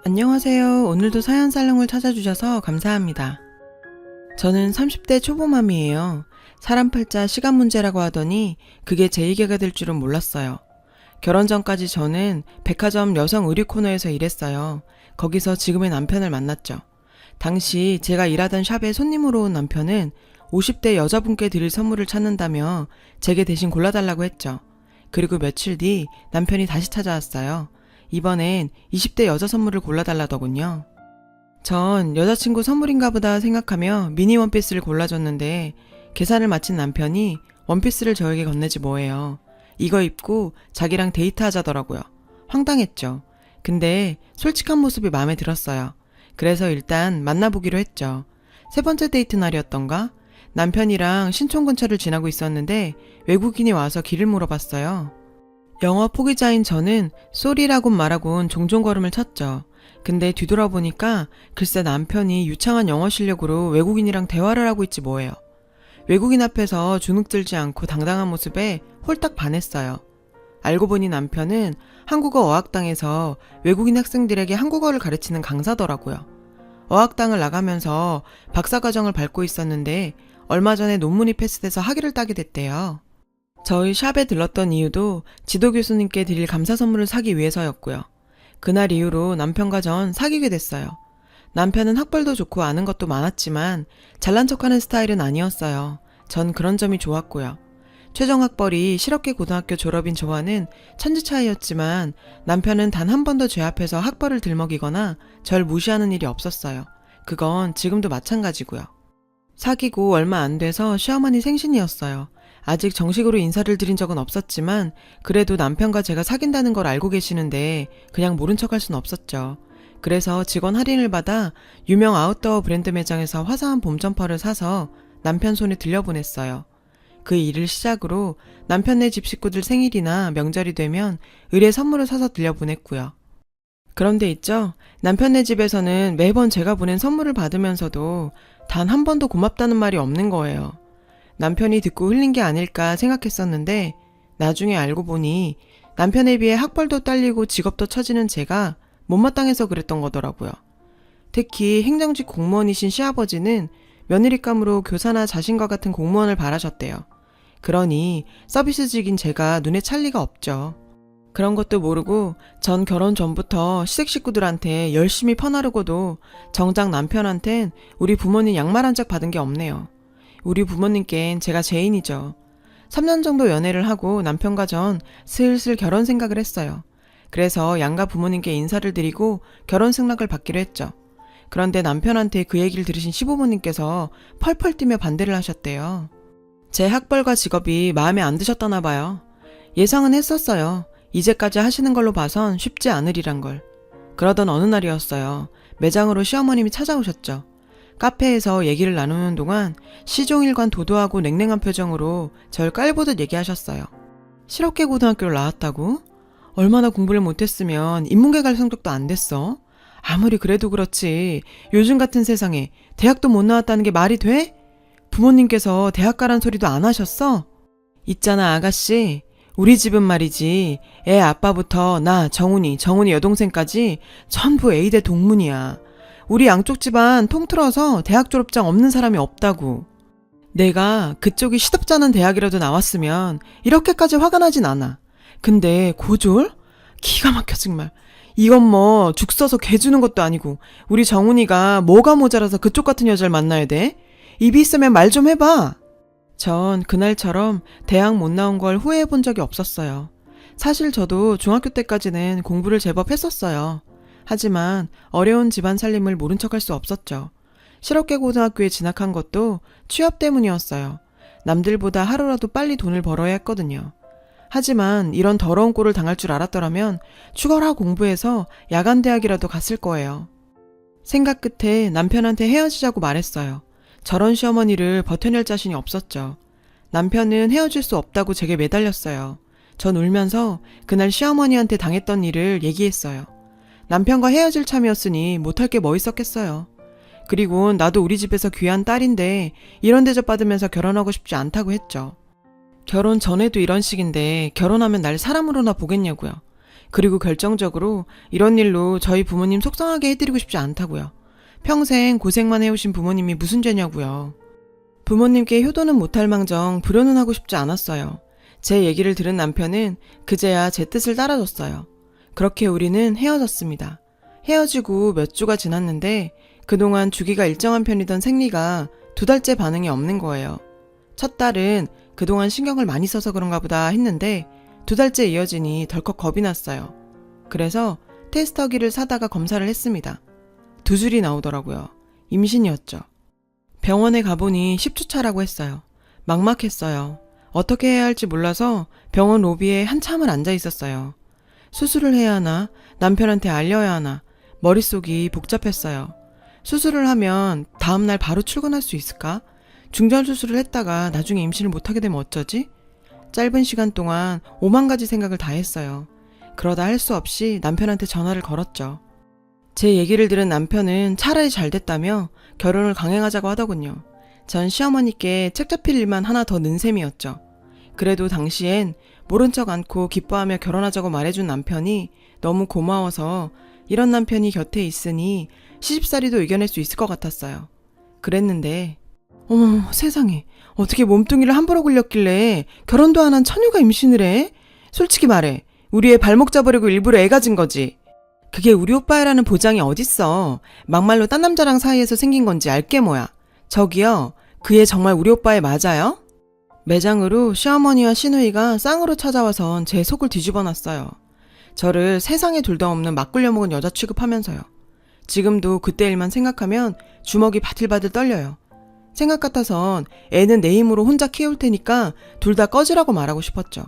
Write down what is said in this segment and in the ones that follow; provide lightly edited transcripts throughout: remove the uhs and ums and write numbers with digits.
안녕하세요. 오늘도 사연살롱을 찾아주셔서 감사합니다. 저는 30대 초보맘이에요. 사람 팔자 시간 문제라고 하더니 그게 제 얘기가 될 줄은 몰랐어요. 결혼 전까지 저는 백화점 여성 의류 코너에서 일했어요. 거기서 지금의 남편을 만났죠. 당시 제가 일하던 샵에 손님으로 온 남편은 50대 여자분께 드릴 선물을 찾는다며 제게 대신 골라달라고 했죠. 그리고 며칠 뒤 남편이 다시 찾아왔어요. 이번엔 20대 여자 선물을 골라달라더군요. 전 여자친구 선물인가 보다 생각하며 미니 원피스를 골라줬는데 계산을 마친 남편이 원피스를 저에게 건네지 뭐예요. 이거 입고 자기랑 데이트하자더라고요. 황당했죠. 근데 솔직한 모습이 마음에 들었어요. 그래서 일단 만나보기로 했죠. 세 번째 데이트 날이었던가? 남편이랑 신촌 근처를 지나고 있었는데 외국인이 와서 길을 물어봤어요. 영어 포기자인 저는 쏘리라고 말하곤 종종 걸음을 쳤죠. 근데 뒤돌아보니까 글쎄 남편이 유창한 영어 실력으로 외국인이랑 대화를 하고 있지 뭐예요. 외국인 앞에서 주눅들지 않고 당당한 모습에 홀딱 반했어요. 알고 보니 남편은 한국어 어학당에서 외국인 학생들에게 한국어를 가르치는 강사더라고요. 어학당을 나가면서 박사과정을 밟고 있었는데 얼마 전에 논문이 패스돼서 학위를 따게 됐대요. 저희 샵에 들렀던 이유도 지도 교수님께 드릴 감사 선물을 사기 위해서였고요. 그날 이후로 남편과 전 사귀게 됐어요. 남편은 학벌도 좋고 아는 것도 많았지만 잘난 척하는 스타일은 아니었어요. 전 그런 점이 좋았고요. 최종 학벌이 실업계 고등학교 졸업인 저와는 천지 차이였지만 남편은 단 한 번도 제 앞에서 학벌을 들먹이거나 절 무시하는 일이 없었어요. 그건 지금도 마찬가지고요. 사귀고 얼마 안 돼서 시어머니 생신이었어요. 아직 정식으로 인사를 드린 적은 없었지만 그래도 남편과 제가 사귄다는 걸 알고 계시는데 그냥 모른 척할 순 없었죠. 그래서 직원 할인을 받아 유명 아웃도어 브랜드 매장에서 화사한 봄 점퍼를 사서 남편 손에 들려보냈어요. 그 일을 시작으로 남편네 집 식구들 생일이나 명절이 되면 의뢰 선물을 사서 들려보냈고요. 그런데 있죠. 남편네 집에서는 매번 제가 보낸 선물을 받으면서도 단 한 번도 고맙다는 말이 없는 거예요. 남편이 듣고 흘린 게 아닐까 생각했었는데 나중에 알고 보니 남편에 비해 학벌도 딸리고 직업도 처지는 제가 못마땅해서 그랬던 거더라고요. 특히 행정직 공무원이신 시아버지는 며느리감으로 교사나 자신과 같은 공무원을 바라셨대요. 그러니 서비스직인 제가 눈에 찰 리가 없죠. 그런 것도 모르고 전 결혼 전부터 시댁 식구들한테 열심히 퍼나르고도 정작 남편한텐 우리 부모님 양말 한 짝 받은 게 없네요. 우리 부모님께는 제가 죄인이죠. 3년 정도 연애를 하고 남편과 전 슬슬 결혼 생각을 했어요. 그래서 양가 부모님께 인사를 드리고 결혼 승낙을 받기로 했죠. 그런데 남편한테 그 얘기를 들으신 시부모님께서 펄펄 뛰며 반대를 하셨대요. 제 학벌과 직업이 마음에 안 드셨다나 봐요. 예상은 했었어요. 이제까지 하시는 걸로 봐선 쉽지 않으리란 걸. 그러던 어느 날이었어요. 매장으로 시어머님이 찾아오셨죠. 카페에서 얘기를 나누는 동안 시종일관 도도하고 냉랭한 표정으로 절 깔보듯 얘기하셨어요. 실업계 고등학교를 나왔다고? 얼마나 공부를 못했으면 인문계 갈 성적도 안 됐어? 아무리 그래도 그렇지 요즘 같은 세상에 대학도 못 나왔다는 게 말이 돼? 부모님께서 대학 가란 소리도 안 하셨어? 있잖아 아가씨, 우리 집은 말이지 애 아빠부터 나 정훈이 여동생까지 전부 A대 동문이야. 우리 양쪽 집안 통틀어서 대학 졸업장 없는 사람이 없다고. 내가 그쪽이 시덥잖은 대학이라도 나왔으면 이렇게까지 화가 나진 않아. 근데 고졸? 기가 막혀 정말. 이건 뭐 죽 써서 개 주는 것도 아니고 우리 정훈이가 뭐가 모자라서 그쪽 같은 여자를 만나야 돼? 입이 있으면 말 좀 해봐. 전 그날처럼 대학 못 나온 걸 후회해 본 적이 없었어요. 사실 저도 중학교 때까지는 공부를 제법 했었어요. 하지만 어려운 집안 살림을 모른 척할 수 없었죠. 실업계 고등학교에 진학한 것도 취업 때문이었어요. 남들보다 하루라도 빨리 돈을 벌어야 했거든요. 하지만 이런 더러운 꼴을 당할 줄 알았더라면 죽어라 공부해서 야간 대학이라도 갔을 거예요. 생각 끝에 남편한테 헤어지자고 말했어요. 저런 시어머니를 버텨낼 자신이 없었죠. 남편은 헤어질 수 없다고 제게 매달렸어요. 전 울면서 그날 시어머니한테 당했던 일을 얘기했어요. 남편과 헤어질 참이었으니 못할 게 뭐 있었겠어요. 그리고 나도 우리 집에서 귀한 딸인데 이런 대접 받으면서 결혼하고 싶지 않다고 했죠. 결혼 전에도 이런 식인데 결혼하면 날 사람으로나 보겠냐고요. 그리고 결정적으로 이런 일로 저희 부모님 속상하게 해드리고 싶지 않다고요. 평생 고생만 해오신 부모님이 무슨 죄냐고요. 부모님께 효도는 못할 망정 불효는 하고 싶지 않았어요. 제 얘기를 들은 남편은 그제야 제 뜻을 따라줬어요. 그렇게 우리는 헤어졌습니다. 헤어지고 몇 주가 지났는데 그동안 주기가 일정한 편이던 생리가 2달째 반응이 없는 거예요. 첫 달은 그동안 신경을 많이 써서 그런가 보다 했는데 2달째 이어지니 덜컥 겁이 났어요. 그래서 테스터기를 사다가 검사를 했습니다. 2줄이 나오더라고요. 임신이었죠. 병원에 가보니 10주 차라고 했어요. 막막했어요. 어떻게 해야 할지 몰라서 병원 로비에 한참을 앉아 있었어요. 수술을 해야 하나, 남편한테 알려야 하나, 머릿속이 복잡했어요. 수술을 하면 다음날 바로 출근할 수 있을까? 중절 수술을 했다가 나중에 임신을 못하게 되면 어쩌지? 짧은 시간 동안 5만 가지 생각을 다 했어요. 그러다 할 수 없이 남편한테 전화를 걸었죠. 제 얘기를 들은 남편은 차라리 잘 됐다며 결혼을 강행하자고 하더군요. 전 시어머니께 책 잡힐 일만 하나 더 는 셈이었죠. 그래도 당시엔 모른 척 않고 기뻐하며 결혼하자고 말해준 남편이 너무 고마워서 이런 남편이 곁에 있으니 시집살이도 이겨낼 수 있을 것 같았어요. 그랬는데 어머 세상에 어떻게 몸뚱이를 함부로 굴렸길래 결혼도 안 한 처녀가 임신을 해? 솔직히 말해 우리 애 발목 잡으려고 일부러 애 가진 거지. 그게 우리 오빠애라는 보장이 어딨어. 막말로 딴 남자랑 사이에서 생긴 건지 알게 뭐야. 저기요 그 애 정말 우리 오빠애 맞아요? 매장으로 시어머니와 시누이가 쌍으로 찾아와선 제 속을 뒤집어 놨어요. 저를 세상에 둘 다 없는 막 굴려먹은 여자 취급하면서요. 지금도 그때 일만 생각하면 주먹이 바들바들 떨려요. 생각 같아선 애는 내 힘으로 혼자 키울 테니까 둘 다 꺼지라고 말하고 싶었죠.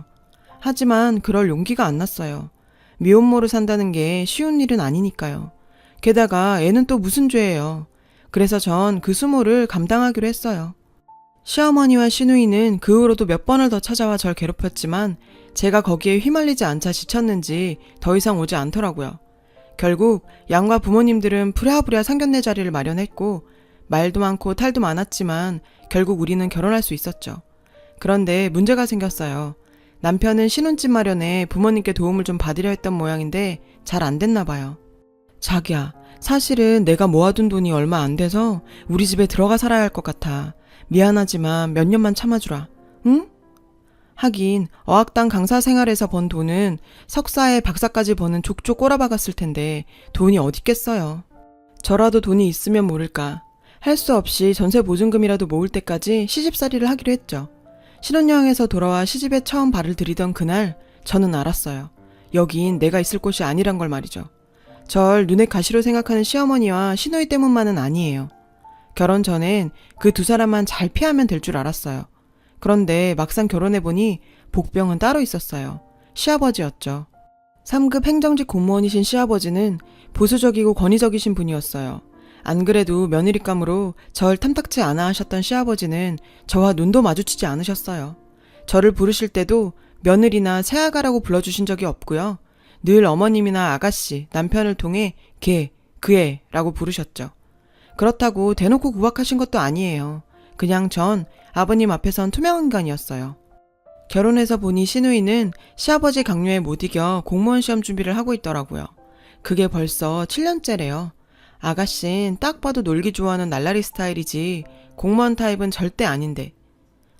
하지만 그럴 용기가 안 났어요. 미혼모로 산다는 게 쉬운 일은 아니니까요. 게다가 애는 또 무슨 죄예요. 그래서 전 그 수모를 감당하기로 했어요. 시어머니와 시누이는 그 후로도 몇 번을 더 찾아와 절 괴롭혔지만 제가 거기에 휘말리지 않자 지쳤는지 더 이상 오지 않더라고요. 결국 양가 부모님들은 부랴부랴 상견례 자리를 마련했고 말도 많고 탈도 많았지만 결국 우리는 결혼할 수 있었죠. 그런데 문제가 생겼어요. 남편은 신혼집 마련에 부모님께 도움을 좀 받으려 했던 모양인데 잘 안 됐나 봐요. 자기야, 사실은 내가 모아둔 돈이 얼마 안 돼서 우리 집에 들어가 살아야 할 것 같아. 미안하지만 몇 년만 참아주라. 응? 하긴 어학당 강사 생활에서 번 돈은 석사에 박사까지 버는 족족 꼬라박았을 텐데 돈이 어딨겠어요. 저라도 돈이 있으면 모를까. 할 수 없이 전세 보증금이라도 모을 때까지 시집살이를 하기로 했죠. 신혼여행에서 돌아와 시집에 처음 발을 들이던 그날 저는 알았어요. 여긴 내가 있을 곳이 아니란 걸 말이죠. 절 눈에 가시로 생각하는 시어머니와 시누이 때문만은 아니에요. 결혼 전엔 그 2사람만 잘 피하면 될 줄 알았어요. 그런데 막상 결혼해보니 복병은 따로 있었어요. 시아버지였죠. 3급 행정직 공무원이신 시아버지는 보수적이고 권위적이신 분이었어요. 안 그래도 며느리감으로 절 탐탁치 않아 하셨던 시아버지는 저와 눈도 마주치지 않으셨어요. 저를 부르실 때도 며느리나 새아가라고 불러주신 적이 없고요. 늘 어머님이나 아가씨, 남편을 통해 걔, 그애라고 부르셨죠. 그렇다고 대놓고 구박하신 것도 아니에요. 그냥 전 아버님 앞에선 투명한 인간이었어요. 결혼해서 보니 시누이는 시아버지 강요에 못 이겨 공무원 시험 준비를 하고 있더라고요. 그게 벌써 7년째래요. 아가씨는 딱 봐도 놀기 좋아하는 날라리 스타일이지 공무원 타입은 절대 아닌데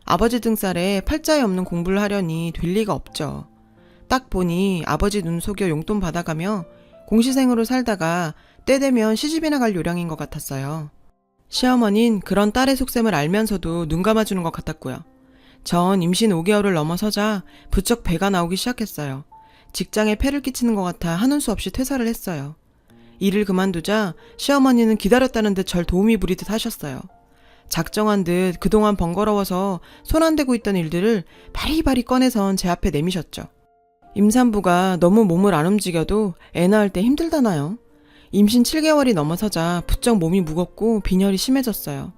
아버지 등살에 팔자에 없는 공부를 하려니 될 리가 없죠. 딱 보니 아버지 눈 속여 용돈 받아가며 공시생으로 살다가 때 되면 시집이나 갈 요량인 것 같았어요. 시어머니는 그런 딸의 속셈을 알면서도 눈 감아주는 것 같았고요. 전 임신 5개월을 넘어서자 부쩍 배가 나오기 시작했어요. 직장에 폐를 끼치는 것 같아 하는 수 없이 퇴사를 했어요. 일을 그만두자 시어머니는 기다렸다는 듯 절 도우미 부리듯 하셨어요. 작정한 듯 그동안 번거로워서 손 안 대고 있던 일들을 바리바리 꺼내선 제 앞에 내미셨죠. 임산부가 너무 몸을 안 움직여도 애 낳을 때 힘들다나요? 임신 7개월이 넘어서자 부쩍 몸이 무겁고 빈혈이 심해졌어요.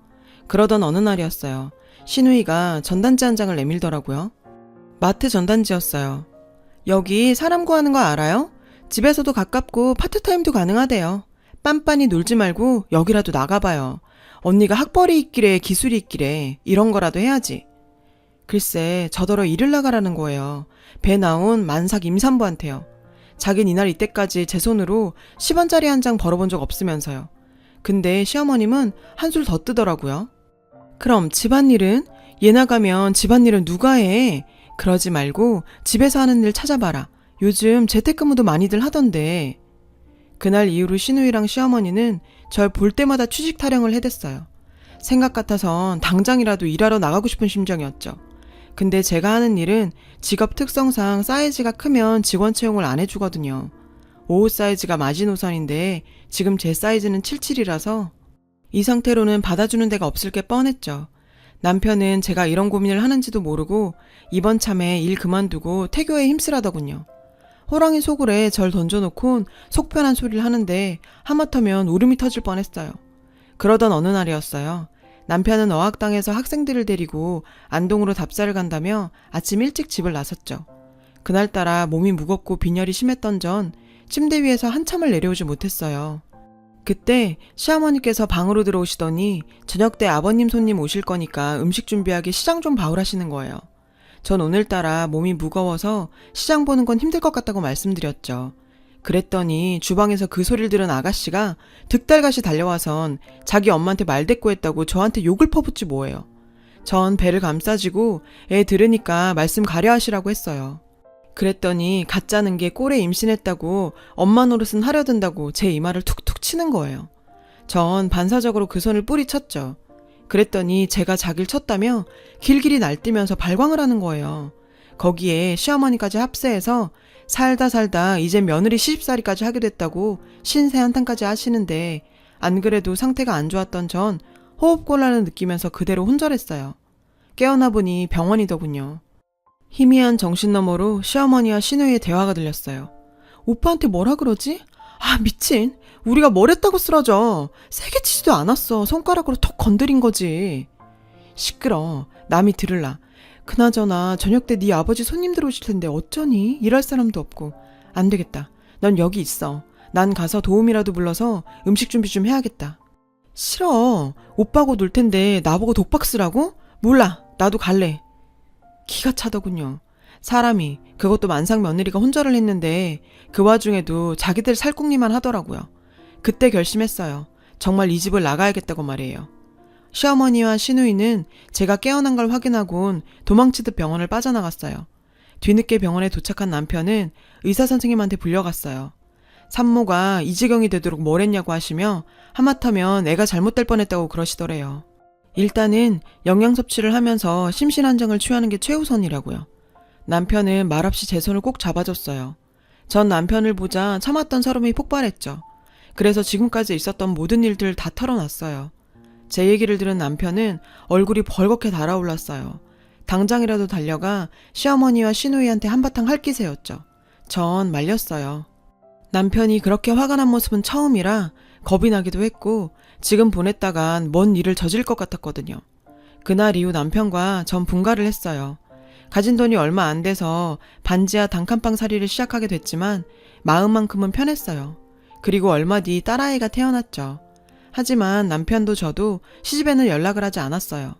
그러던 어느 날이었어요. 시누이가 전단지 한 장을 내밀더라고요. 마트 전단지였어요. 여기 사람 구하는 거 알아요? 집에서도 가깝고 파트타임도 가능하대요. 빤빤히 놀지 말고 여기라도 나가봐요. 언니가 학벌이 있기래 기술이 있기래 이런 거라도 해야지. 글쎄 저더러 일을 나가라는 거예요. 배 나온 만삭 임산부한테요. 자긴 이날 이때까지 제 손으로 10원짜리 한 장 벌어본 적 없으면서요. 근데 시어머님은 한술 더 뜨더라고요. 그럼 집안일은? 얘 나가면 집안일은 누가 해? 그러지 말고 집에서 하는 일 찾아봐라. 요즘 재택근무도 많이들 하던데. 그날 이후로 시누이랑 시어머니는 절 볼 때마다 취직 타령을 해댔어요. 생각 같아선 당장이라도 일하러 나가고 싶은 심정이었죠. 근데 제가 하는 일은 직업 특성상 사이즈가 크면 직원 채용을 안 해주거든요. 55 사이즈가 마지노선인데 지금 제 사이즈는 77이라서 이 상태로는 받아주는 데가 없을 게 뻔했죠. 남편은 제가 이런 고민을 하는지도 모르고 이번 참에 일 그만두고 태교에 힘쓰라더군요. 호랑이 속을에 절 던져놓곤 속 편한 소리를 하는데 하마터면 울음이 터질 뻔했어요. 그러던 어느 날이었어요. 남편은 어학당에서 학생들을 데리고 안동으로 답사를 간다며 아침 일찍 집을 나섰죠. 그날따라 몸이 무겁고 빈혈이 심했던 전 침대 위에서 한참을 내려오지 못했어요. 그때 시어머니께서 방으로 들어오시더니 저녁 때 아버님 손님 오실 거니까 음식 준비하기 시장 좀 봐오라시는 거예요. 전 오늘따라 몸이 무거워서 시장 보는 건 힘들 것 같다고 말씀드렸죠. 그랬더니 주방에서 그 소리를 들은 아가씨가 득달같이 달려와선 자기 엄마한테 말대꾸했다고 저한테 욕을 퍼붓지 뭐예요. 전 배를 감싸지고 애 들으니까 말씀 가려 하시라고 했어요. 그랬더니 가짜는 게 꼴에 임신했다고 엄마 노릇은 하려 든다고 제 이마를 툭툭 치는 거예요. 전 반사적으로 그 손을 뿌리쳤죠. 그랬더니 제가 자기를 쳤다며 길길이 날뛰면서 발광을 하는 거예요. 거기에 시어머니까지 합세해서 살다 이제 며느리 시집살이까지 하게 됐다고 신세 한탄까지 하시는데 안 그래도 상태가 안 좋았던 전 호흡곤란을 느끼면서 그대로 혼절했어요. 깨어나 보니 병원이더군요. 희미한 정신너머로 시어머니와 시누이의 대화가 들렸어요. 오빠한테 뭐라 그러지? 아 미친, 우리가 뭘 했다고 쓰러져. 세게 치지도 않았어. 손가락으로 톡 건드린 거지. 시끄러, 남이 들을라. 그나저나 저녁 때 네 아버지 손님들 오실 텐데 어쩌니? 일할 사람도 없고. 안 되겠다. 넌 여기 있어. 난 가서 도우미라도 불러서 음식 준비 좀 해야겠다. 싫어. 오빠하고 놀 텐데 나보고 독박 쓰라고? 몰라. 나도 갈래. 기가 차더군요. 사람이, 그것도 만삭 며느리가 혼절을 했는데 그 와중에도 자기들 살궁리만 하더라고요. 그때 결심했어요. 정말 이 집을 나가야겠다고 말이에요. 시어머니와 시누이는 제가 깨어난 걸 확인하곤 도망치듯 병원을 빠져나갔어요. 뒤늦게 병원에 도착한 남편은 의사 선생님한테 불려갔어요. 산모가 이 지경이 되도록 뭘 했냐고 하시며 하마터면 애가 잘못될 뻔했다고 그러시더래요. 일단은 영양 섭취를 하면서 심신안정을 취하는 게 최우선이라고요. 남편은 말없이 제 손을 꼭 잡아줬어요. 전 남편을 보자 참았던 서름이 폭발했죠. 그래서 지금까지 있었던 모든 일들을 다 털어놨어요. 제 얘기를 들은 남편은 얼굴이 벌겋게 달아올랐어요. 당장이라도 달려가 시어머니와 시누이한테 한바탕 할기세였죠. 전 말렸어요. 남편이 그렇게 화가 난 모습은 처음이라 겁이 나기도 했고 지금 보냈다간 뭔 일을 저질 것 같았거든요. 그날 이후 남편과 전 분가를 했어요. 가진 돈이 얼마 안 돼서 반지하 단칸방 살이를 시작하게 됐지만 마음만큼은 편했어요. 그리고 얼마 뒤 딸아이가 태어났죠. 하지만 남편도 저도 시집에는 연락을 하지 않았어요.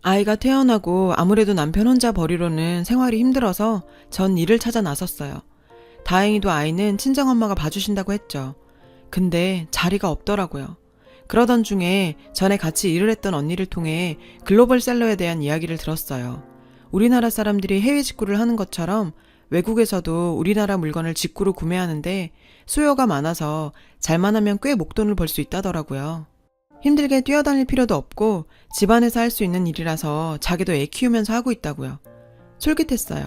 아이가 태어나고 아무래도 남편 혼자 버리로는 생활이 힘들어서 전 일을 찾아 나섰어요. 다행히도 아이는 친정엄마가 봐주신다고 했죠. 근데 자리가 없더라고요. 그러던 중에 전에 같이 일을 했던 언니를 통해 글로벌셀러에 대한 이야기를 들었어요. 우리나라 사람들이 해외 직구를 하는 것처럼 외국에서도 우리나라 물건을 직구로 구매하는데 수요가 많아서 잘만 하면 꽤 목돈을 벌 수 있다더라고요. 힘들게 뛰어다닐 필요도 없고 집안에서 할 수 있는 일이라서 자기도 애 키우면서 하고 있다고요. 솔깃했어요.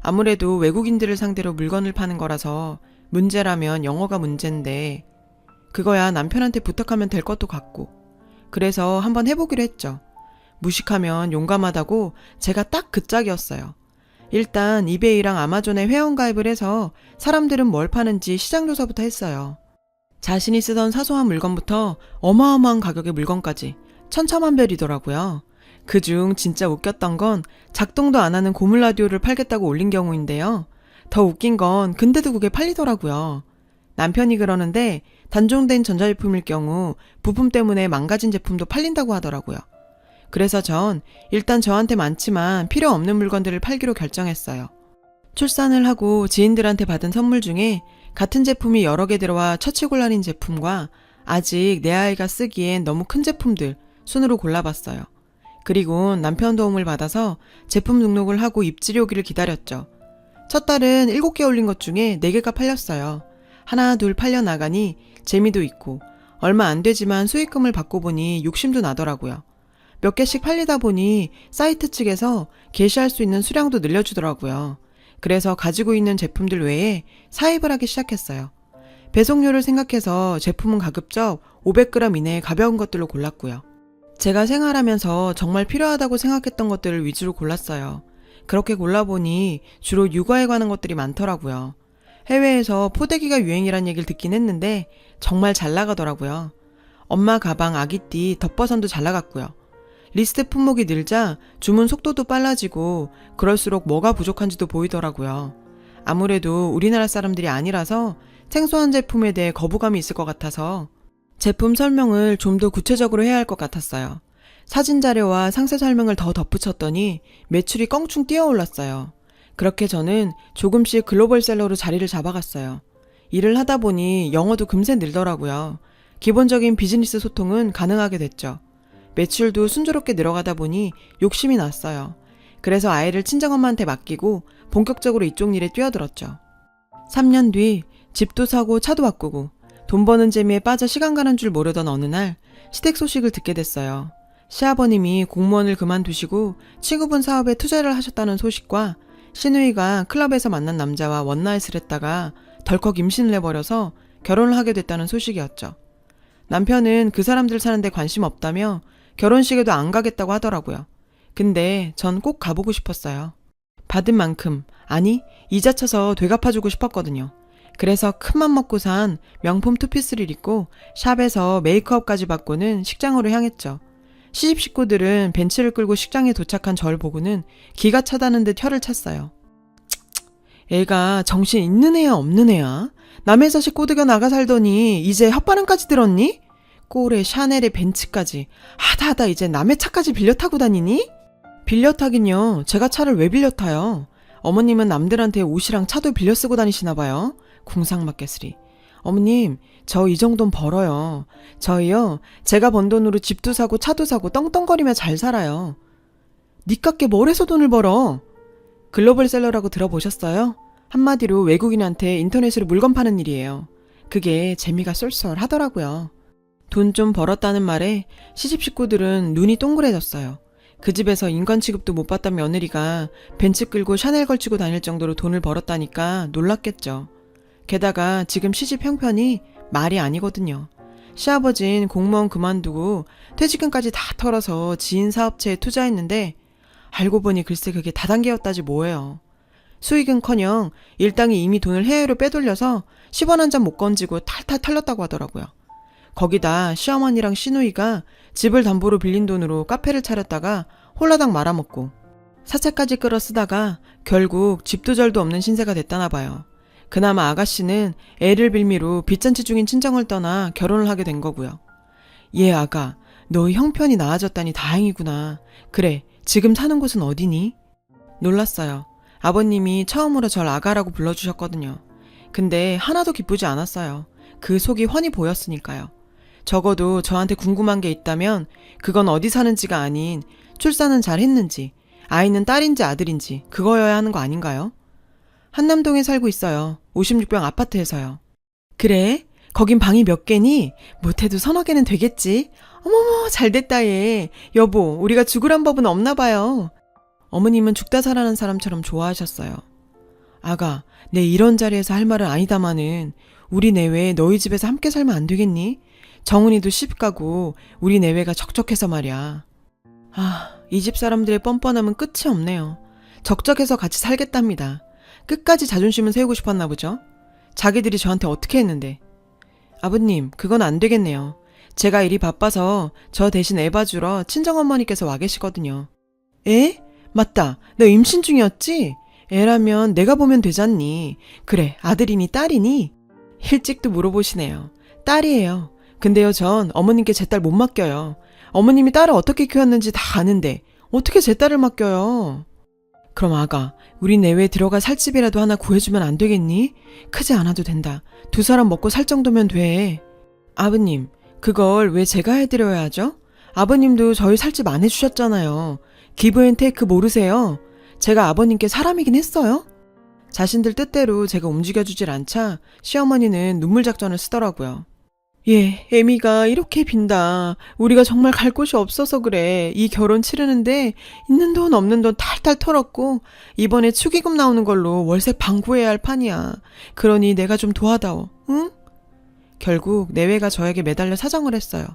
아무래도 외국인들을 상대로 물건을 파는 거라서 문제라면 영어가 문제인데 그거야 남편한테 부탁하면 될 것도 같고 그래서 한번 해보기로 했죠. 무식하면 용감하다고 제가 딱 그 짝이었어요. 일단 이베이랑 아마존에 회원가입을 해서 사람들은 뭘 파는지 시장조사부터 했어요. 자신이 쓰던 사소한 물건부터 어마어마한 가격의 물건까지 천차만별이더라고요. 그중 진짜 웃겼던 건 작동도 안 하는 고물 라디오를 팔겠다고 올린 경우인데요. 더 웃긴 건 근데도 그게 팔리더라고요. 남편이 그러는데 단종된 전자제품일 경우 부품 때문에 망가진 제품도 팔린다고 하더라고요. 그래서 전 일단 저한테 많지만 필요 없는 물건들을 팔기로 결정했어요. 출산을 하고 지인들한테 받은 선물 중에 같은 제품이 여러 개 들어와 처치곤란인 제품과 아직 내 아이가 쓰기엔 너무 큰 제품들 순으로 골라봤어요. 그리고 남편 도움을 받아서 제품 등록을 하고 입질이 오기를 기다렸죠. 첫 달은 7개 올린 것 중에 4개가 팔렸어요. 하나 둘 팔려나가니 재미도 있고 얼마 안 되지만 수익금을 받고 보니 욕심도 나더라고요. 몇 개씩 팔리다 보니 사이트 측에서 게시할 수 있는 수량도 늘려주더라고요. 그래서 가지고 있는 제품들 외에 사입을 하기 시작했어요. 배송료를 생각해서 제품은 가급적 500g 이내의 가벼운 것들로 골랐고요. 제가 생활하면서 정말 필요하다고 생각했던 것들을 위주로 골랐어요. 그렇게 골라보니 주로 육아에 관한 것들이 많더라고요. 해외에서 포대기가 유행이란 얘기를 듣긴 했는데 정말 잘 나가더라고요. 엄마 가방, 아기띠, 덮버선도 잘 나갔고요. 리스트 품목이 늘자 주문 속도도 빨라지고 그럴수록 뭐가 부족한지도 보이더라고요. 아무래도 우리나라 사람들이 아니라서 생소한 제품에 대해 거부감이 있을 것 같아서 제품 설명을 좀 더 구체적으로 해야 할 것 같았어요. 사진 자료와 상세 설명을 더 덧붙였더니 매출이 껑충 뛰어올랐어요. 그렇게 저는 조금씩 글로벌셀러로 자리를 잡아갔어요. 일을 하다 보니 영어도 금세 늘더라고요. 기본적인 비즈니스 소통은 가능하게 됐죠. 매출도 순조롭게 늘어가다 보니 욕심이 났어요. 그래서 아이를 친정엄마한테 맡기고 본격적으로 이쪽 일에 뛰어들었죠. 3년 뒤 집도 사고 차도 바꾸고 돈 버는 재미에 빠져 시간 가는 줄 모르던 어느 날 시댁 소식을 듣게 됐어요. 시아버님이 공무원을 그만두시고 친구분 사업에 투자를 하셨다는 소식과 시누이가 클럽에서 만난 남자와 원나잇을 했다가 덜컥 임신을 해버려서 결혼을 하게 됐다는 소식이었죠. 남편은 그 사람들 사는데 관심 없다며 결혼식에도 안 가겠다고 하더라고요. 근데 전 꼭 가보고 싶었어요. 받은 만큼, 아니 이자 쳐서 되갚아주고 싶었거든요. 그래서 큰맘 먹고 산 명품 투피스를 입고 샵에서 메이크업까지 받고는 식장으로 향했죠. 시집 식구들은 벤츠를 끌고 식장에 도착한 절 보고는 기가 차다는 듯 혀를 찼어요. 애가 정신 있는 애야 없는 애야? 남의 자식 꼬드겨 나가 살더니 이제 혓바람까지 들었니? 꼴에 샤넬에 벤츠까지 하다 이제 남의 차까지 빌려 타고 다니니? 빌려 타긴요. 제가 차를 왜 빌려 타요? 어머님은 남들한테 옷이랑 차도 빌려 쓰고 다니시나 봐요. 궁상맞겠으리. 어머님, 저 이 정도는 벌어요. 저희요, 제가 번 돈으로 집도 사고 차도 사고 떵떵거리며 잘 살아요. 니깎게 뭘 해서 돈을 벌어? 글로벌셀러라고 들어보셨어요? 한마디로 외국인한테 인터넷으로 물건 파는 일이에요. 그게 재미가 쏠쏠하더라고요. 돈 좀 벌었다는 말에 시집 식구들은 눈이 동그래졌어요. 그 집에서 인간 취급도 못 받던 며느리가 벤츠 끌고 샤넬 걸치고 다닐 정도로 돈을 벌었다니까 놀랐겠죠. 게다가 지금 시집 형편이 말이 아니거든요. 시아버진 공무원 그만두고 퇴직금까지 다 털어서 지인 사업체에 투자했는데 알고 보니 글쎄 그게 다단계였다지 뭐예요. 수익은커녕 일당이 이미 돈을 해외로 빼돌려서 10원 한 잔 못 건지고 탈탈 털렸다고 하더라고요. 거기다 시어머니랑 시누이가 집을 담보로 빌린 돈으로 카페를 차렸다가 홀라당 말아먹고 사채까지 끌어 쓰다가 결국 집도 절도 없는 신세가 됐다나 봐요. 그나마 아가씨는 애를 빌미로 빚잔치 중인 친정을 떠나 결혼을 하게 된 거고요. 예 아가, 너 형편이 나아졌다니 다행이구나. 그래, 지금 사는 곳은 어디니? 놀랐어요. 아버님이 처음으로 절 아가라고 불러주셨거든요. 근데 하나도 기쁘지 않았어요. 그 속이 훤히 보였으니까요. 적어도 저한테 궁금한 게 있다면 그건 어디 사는지가 아닌 출산은 잘 했는지, 아이는 딸인지 아들인지 그거여야 하는 거 아닌가요? 한남동에 살고 있어요. 56평 아파트에서요. 그래? 거긴 방이 몇 개니? 못해도 서너 개는 되겠지? 어머머 잘됐다 얘. 여보, 우리가 죽으란 법은 없나 봐요. 어머님은 죽다 살아난 사람처럼 좋아하셨어요. 아가, 내 이런 자리에서 할 말은 아니다마는 우리 내외에 너희 집에서 함께 살면 안 되겠니? 정은이도 시집 가고 우리 내외가 적적해서 말이야. 아, 이 집 사람들의 뻔뻔함은 끝이 없네요. 적적해서 같이 살겠답니다. 끝까지 자존심은 세우고 싶었나 보죠? 자기들이 저한테 어떻게 했는데. 아버님, 그건 안 되겠네요. 제가 일이 바빠서 저 대신 애 봐주러 친정어머니께서 와 계시거든요. 에? 맞다. 너 임신 중이었지? 애라면 내가 보면 되잖니. 그래, 아들이니 딸이니? 일찍도 물어보시네요. 딸이에요. 근데요, 전 어머님께 제 딸 못 맡겨요. 어머님이 딸을 어떻게 키웠는지 다 아는데 어떻게 제 딸을 맡겨요? 그럼 아가, 우리 내외에 들어가 살 집이라도 하나 구해주면 안 되겠니? 크지 않아도 된다. 두 사람 먹고 살 정도면 돼. 아버님, 그걸 왜 제가 해드려야 하죠? 아버님도 저희 살 집 안 해주셨잖아요. 기브앤테이크 모르세요? 제가 아버님께 사람이긴 했어요? 자신들 뜻대로 제가 움직여주질 않자 시어머니는 눈물 작전을 쓰더라고요. 예, 애미가 이렇게 빈다. 우리가 정말 갈 곳이 없어서 그래. 이 결혼 치르는데 있는 돈 없는 돈 탈탈 털었고 이번에 축의금 나오는 걸로 월세 방 구해야 할 판이야. 그러니 내가 좀 도와다오. 응? 결국 내외가 저에게 매달려 사정을 했어요.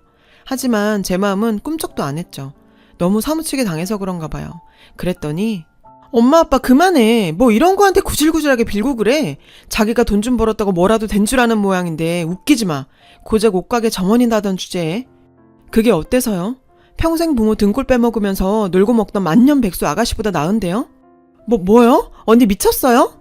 하지만 제 마음은 꿈쩍도 안 했죠. 너무 사무치게 당해서 그런가 봐요. 그랬더니 엄마 아빠 그만해. 뭐 이런 거한테 구질구질하게 빌고 그래. 자기가 돈 좀 벌었다고 뭐라도 된 줄 아는 모양인데 웃기지 마. 고작 옷가게 점원이라던 주제에. 그게 어때서요? 평생 부모 등골 빼먹으면서 놀고 먹던 만년백수 아가씨보다 나은데요? 뭐요? 언니 미쳤어요?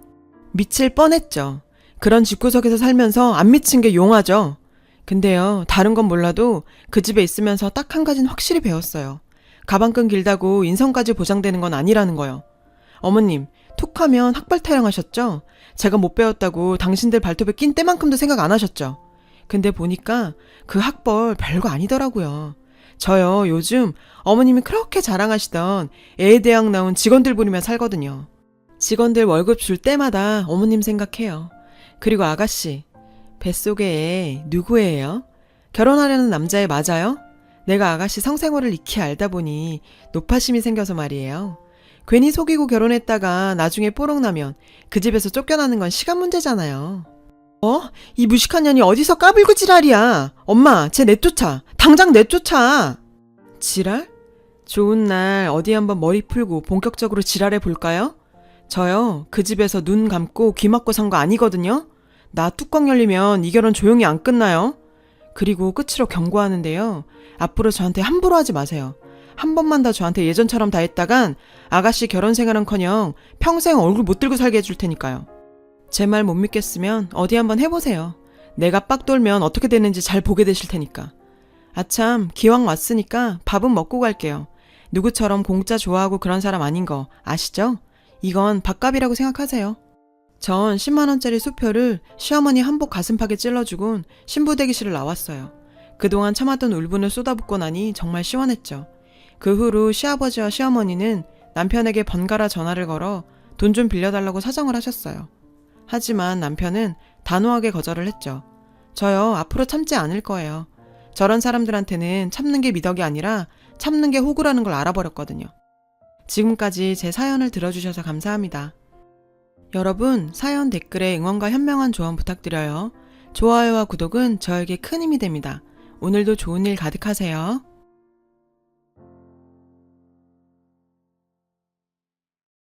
미칠 뻔했죠. 그런 집구석에서 살면서 안 미친 게 용하죠. 근데요, 다른 건 몰라도 그 집에 있으면서 딱 한 가지는 확실히 배웠어요. 가방끈 길다고 인성까지 보장되는 건 아니라는 거요. 어머님, 툭하면 학벌 타령하셨죠? 제가 못 배웠다고 당신들 발톱에 낀 때만큼도 생각 안 하셨죠? 근데 보니까 그 학벌 별거 아니더라고요. 저요, 요즘 어머님이 그렇게 자랑하시던 애대학 나온 직원들 부리며 살거든요. 직원들 월급 줄 때마다 어머님 생각해요. 그리고 아가씨, 뱃속에 애 누구예요? 결혼하려는 남자애 맞아요? 내가 아가씨 성생활을 익히 알다 보니 노파심이 생겨서 말이에요. 괜히 속이고 결혼했다가 나중에 뽀록 나면 그 집에서 쫓겨나는 건 시간 문제잖아요. 이 무식한 년이 어디서 까불고 지랄이야. 엄마, 쟤 내쫓아. 당장 내쫓아. 지랄? 좋은 날 어디 한번 머리 풀고 본격적으로 지랄해 볼까요? 저요, 그 집에서 눈 감고 귀 막고 산 거 아니거든요? 나 뚜껑 열리면 이 결혼 조용히 안 끝나요? 그리고 끝으로 경고하는데요. 앞으로 저한테 함부로 하지 마세요. 한 번만 더 저한테 예전처럼 다 했다간 아가씨 결혼 생활은커녕 평생 얼굴 못 들고 살게 해줄 테니까요. 제 말 못 믿겠으면 어디 한번 해보세요. 내가 빡 돌면 어떻게 되는지 잘 보게 되실 테니까. 아참, 기왕 왔으니까 밥은 먹고 갈게요. 누구처럼 공짜 좋아하고 그런 사람 아닌 거 아시죠? 이건 밥값이라고 생각하세요. 전 10만원짜리 수표를 시어머니 한복 가슴팍에 찔러주곤 신부 대기실을 나왔어요. 그동안 참았던 울분을 쏟아붓고 나니 정말 시원했죠. 그 후로 시아버지와 시어머니는 남편에게 번갈아 전화를 걸어 돈 좀 빌려달라고 사정을 하셨어요. 하지만 남편은 단호하게 거절을 했죠. 저요, 앞으로 참지 않을 거예요. 저런 사람들한테는 참는 게 미덕이 아니라 참는 게 호구라는 걸 알아버렸거든요. 지금까지 제 사연을 들어주셔서 감사합니다. 여러분, 사연 댓글에 응원과 현명한 조언 부탁드려요. 좋아요와 구독은 저에게 큰 힘이 됩니다. 오늘도 좋은 일 가득하세요.